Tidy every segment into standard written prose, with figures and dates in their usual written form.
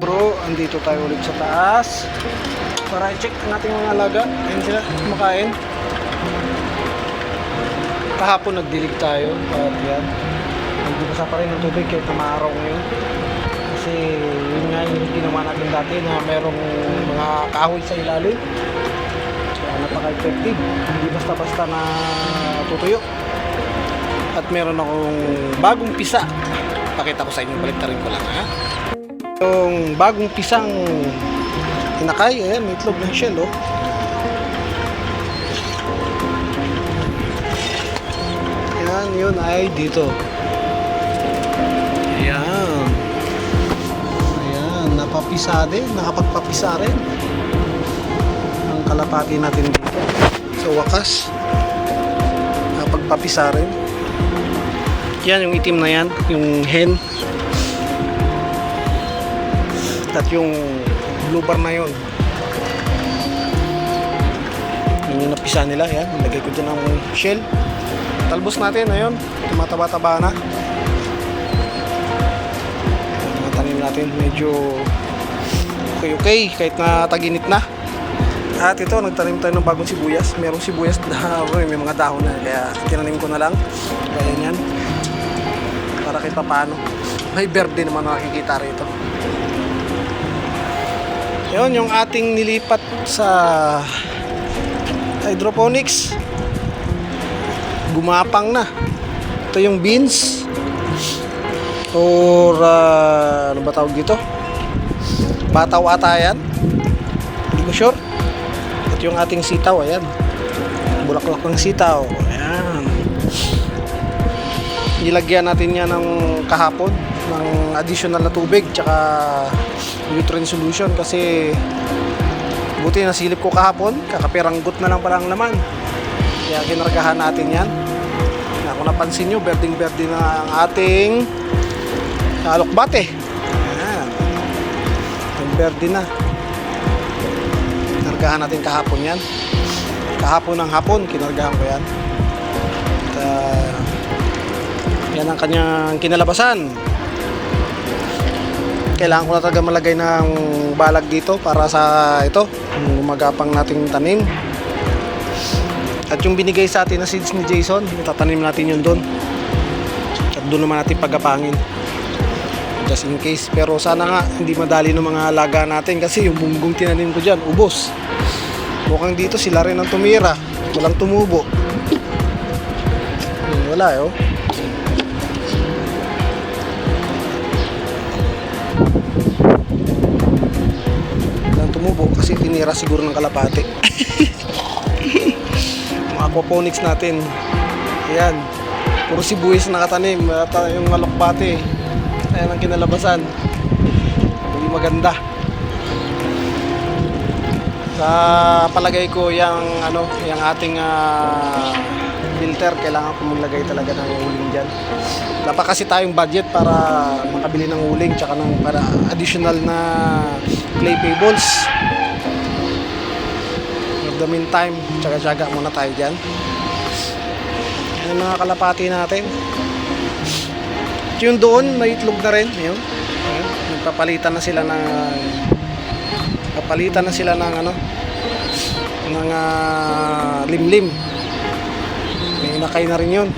bro, andito tayo ulit sa taas para i-check ang ating mga alaga. Ayun sila, kumakain. Kahapon nagdilig tayo at yan, nagbibasa pa rin ng tubig kahit na maaraw ngayon. Kasi yun nga yung ginawa natin dati na merong mga kahoy sa ilalim. Kaya napaka-effective, hindi basta-basta na tutuyo. At meron akong bagong pisa. Pakita ko sa inyo, baliktarin ko lang ha. Yung bagong pisang inakay, ayan, may itlog ng shell oh. Ayan, yun ay dito. Ayan. Ayan, napapisa din, nakapagpapisa rin ang kalapati natin dito. Sa wakas, nakapagpapisa rin. Yan, yung itim na yan, yung hen. At yung blue bar na yun. Yun yung napisa nila, yan. Nilagay ko dyan ang shell. Talbos natin, ayun. Tumataba-taba na. Mga tanim natin, medyo okay, kahit na taginit na. At ito, nagtanim tayo ng bagong sibuyas. Merong sibuyas na may mga dahon na. Kaya tinanim ko na lang. Kaya yan. Para kahit pa paano. May verde naman nakikita rito. Yun, yung ating nilipat sa hydroponics. Gumapang na. Ito yung beans. Or, ano ba tawag dito? Bataw ata yan. Hindi ko sure. At yung ating sitaw, ayan. Bulaklak ng sitaw. Ayan. Ilagyan natin yan ng kahapon ng additional na tubig tsaka nutrient solution kasi buti nasilip ko kahapon, kakapiranggot na lang palang laman. Kaya kinargahan natin yan. Kung napansin nyo, berding-berde na ang ating alokbate. Ayan. Berde na. Kinargahan natin kahapon yan. Kahapon ng hapon, kinargahan ko yan. At, yan ang kanyang kinalabasan. Kailangan ko na talaga malagay ng balag dito para sa ito, gumagapang nating tanim. At yung binigay sa atin na seeds ni Jason, itatanim natin yun doon. At doon naman natin pagapangin. Just in case. Pero sana nga hindi madali ng mga alaga natin kasi yung bunggong tinanim ko dyan, ubos. Mukhang dito sila rin ang tumira. Walang tumubo. Wala eh oh. Tumubo kasi tinira siguro ng kalapate. Mga aquaponics natin, ayan, puro sibuyas nakatanim at yung alokbate, ayan ang kinalabasan. Hindi maganda. Sa palagay ko yung ating filter, kailangan ko maglagay talaga ng uling dyan. Dapat kasi tayong budget para makabili ng uling tsaka ng para additional na clay pebbles. In the meantime, tsaga-tsaga muna tayo dyan. Yung mga kalapati natin. Yung doon, may itlog na rin. Ayun. Nagpapalitan na sila ng limlim. May inakay na rin yun.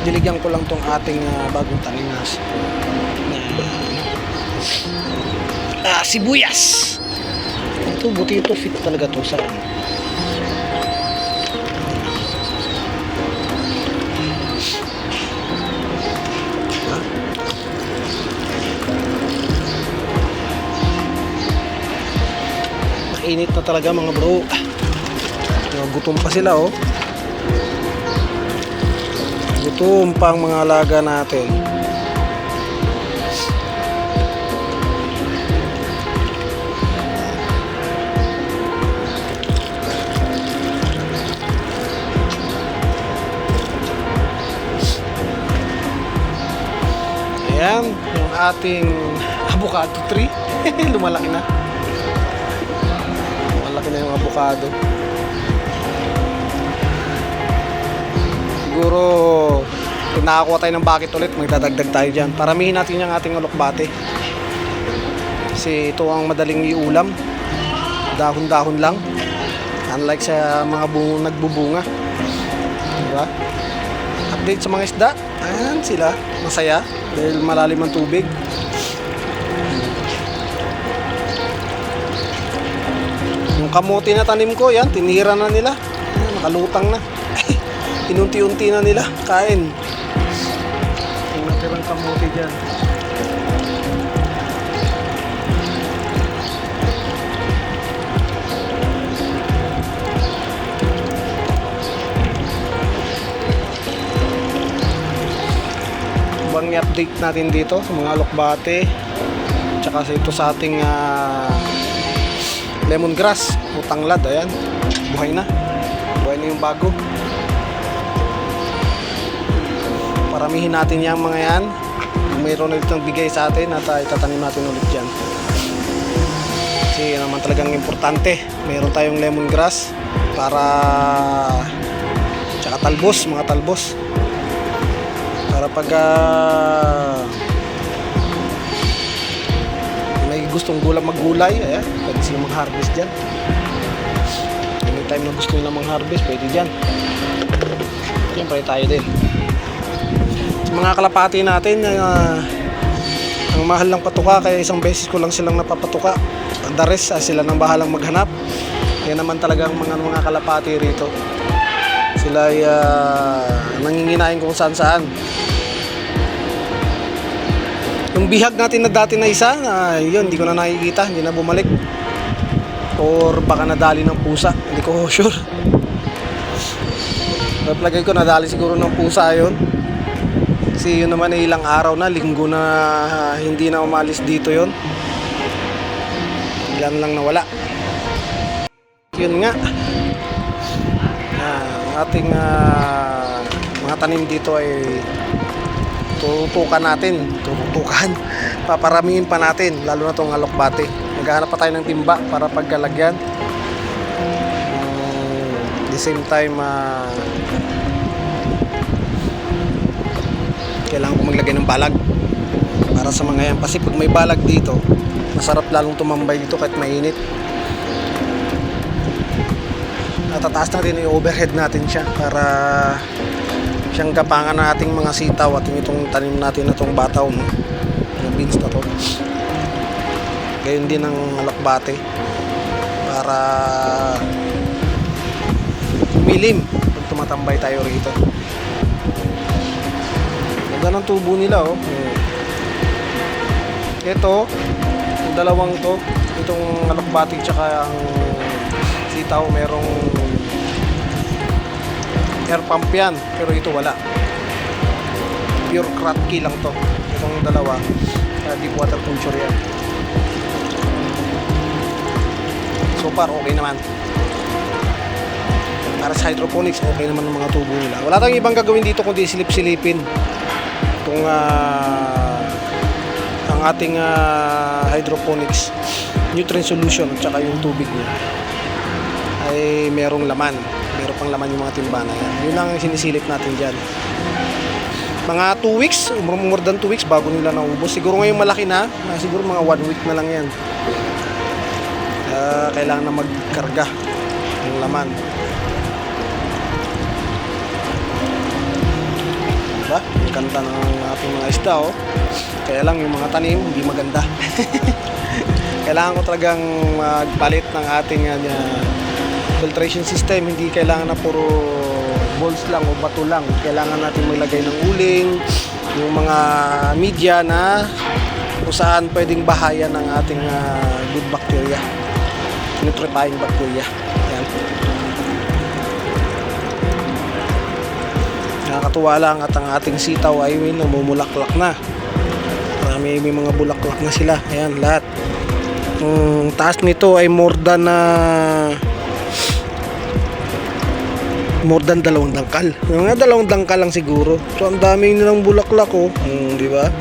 Diligyan ko lang tong ating bagong tanim na sibuyas. Ito, buti ito, fit talaga to sa mainit na talaga mga bro. Gutom pa sila oh. Gutom pa ang mga alaga natin. Ayan, yung ating avocado tree. Lumalaki na. Lumalaki na yung avocado. Siguro Kung nakakuha tayo ng bucket ulit, magdadagdag tayo dyan. Paramihin natin yung ating alokbate. Kasi ito ang madaling iulam. Dahon-dahon lang. Unlike sa mga nagbubunga. Diba? Update sa mga isda. Ayan sila. Masaya. Dahil malalim ang tubig. Yung kamote na tanim ko, yan, tinira na nila. Ayan, nakalutang na. Inunti-unti na nila. Kain. Yung natirang kamote dyan. Bang i-update natin dito sa mga alokbate. Tsaka sa ito sa ating lemongrass o tanglad, ayan, buhay na yung bago. Paramihin natin yung mga yan. Mayroon ulit ng bigay sa atin at itatanim natin ulit dyan kasi naman talagang importante mayroon tayong lemongrass para tsaka talbos, mga talbos para pag may gustong maggulay, ayan, pwede silang mag-harvest dyan. Anytime na gusto nila mag-harvest, pwede dyan. Siyempre tayo din. Sa mga kalapati natin, ang mahal ng patuka, kaya isang beses ko lang silang napapatuka. The rest, sila nang bahalang maghanap. Yan naman talagang mga kalapati rito. Sila ay nanginginain kung saan-saan. Yung bihag natin na dati na isa, yun, hindi ko na nakikita, hindi na bumalik. Or baka nadali ng pusa, hindi ko sure. Naplagay ko, nadali siguro ng pusa yun. Kasi yun naman ay ilang araw na, linggo na hindi na umalis dito yun. Ilan lang nawala. Yun nga. Ang ating mga tanim dito ay tutukan natin, paparamihin pa natin, lalo na itong alokbate. Maghahanap pa tayo ng timba para pagkalagyan. The same time, kailangan ko maglagay ng balag para sa mga yan. Kasi pag may balag dito, masarap lalong tumambay dito kahit mainit. At tataas natin yung overhead natin siya para siyang gapangan na ating mga sitaw at itong tanim natin na itong bataw, no? Yung beans na to. Gayon din ang alokbate para umilim pag tumatambay tayo rito. Ganda ng tubo nila, oh. Ito, yung dalawang to, itong alokbate tsaka ang sitaw, merong air pump yan, pero ito wala. Pure Kratky lang to. Itong dalawa, deep water culture yan. So far, okay naman. Para sa hydroponics, okay naman ang mga tubo nila. Wala tayong ibang gagawin dito kundi silip-silipin itong ang ating hydroponics nutrient solution at saka yung tubig niya ay merong laman. Meron pang laman yung mga timba na yan. Yun lang ang sinisilip natin dyan. Mga 2 weeks, more than 2 weeks bago nila naubos. Siguro ngayon malaki na, siguro mga 1 week na lang yan. Kailangan na magkarga ng laman. Diba? Ang ganda ng ating mga isda, oh. Kaya lang yung mga tanim, hindi maganda. Kailangan ko talagang magpalit ng ating filtration system. Hindi kailangan na puro balls lang o bato lang. Kailangan natin maglagay ng uling, yung mga media na kung saan pwedeng bahayan ng ating good bacteria, nutrifying bacteria. Ayan. Nakakatuwa lang at ang ating sitaw ay namumulaklak na. May mga bulaklak na sila. Ayan, lahat. Taas nito ay more than 2 dangkal. Mga 2 dangkal lang siguro. So ang dami nilang bulaklak, oh. Di ba?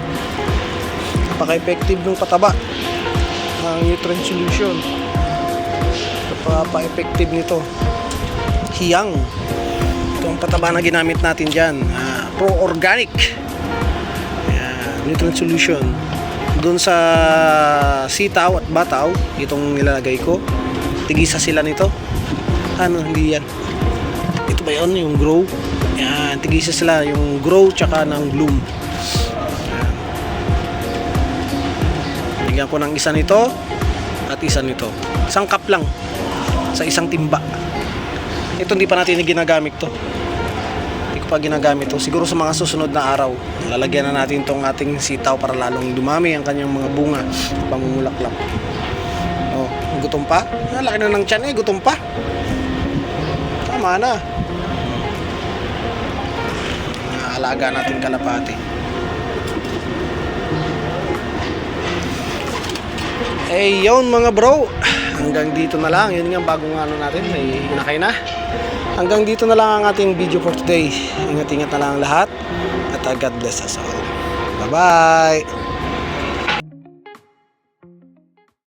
Napaka-effective ng pataba ng nutrient solution. Napaka-effective nito. Hiyang. Ito ang pataba na ginamit natin dyan. Pro Organic. Ayan, nutrient solution. Doon sa sitaw at bataw, itong nilalagay ko. Tigisa sila nito. Ano, hindi yan. Ito ba yun, yung grow? Ayan, tigisa sila, yung grow tsaka ng bloom. Ayan. Bigyan ko ng isa nito at isa nito. Isang cup lang sa isang timba. Ito hindi pa natin ginagamit to. Pa ginagamit to. Siguro sa mga susunod na araw lalagyan na natin tong ating sitaw para lalong dumami ang kanyang mga bunga, pamumulaklak. Oh, gutom pa? Laki na ng tiyan gutom pa. Tama na. Alaga natin kalapati. Yun mga bro, hanggang dito na lang. Yun nga bagong ano natin, may inakay na. Hanggang dito na lang ang ating video for today. Ingat-ingat na lang lahat at God bless us all. Bye-bye!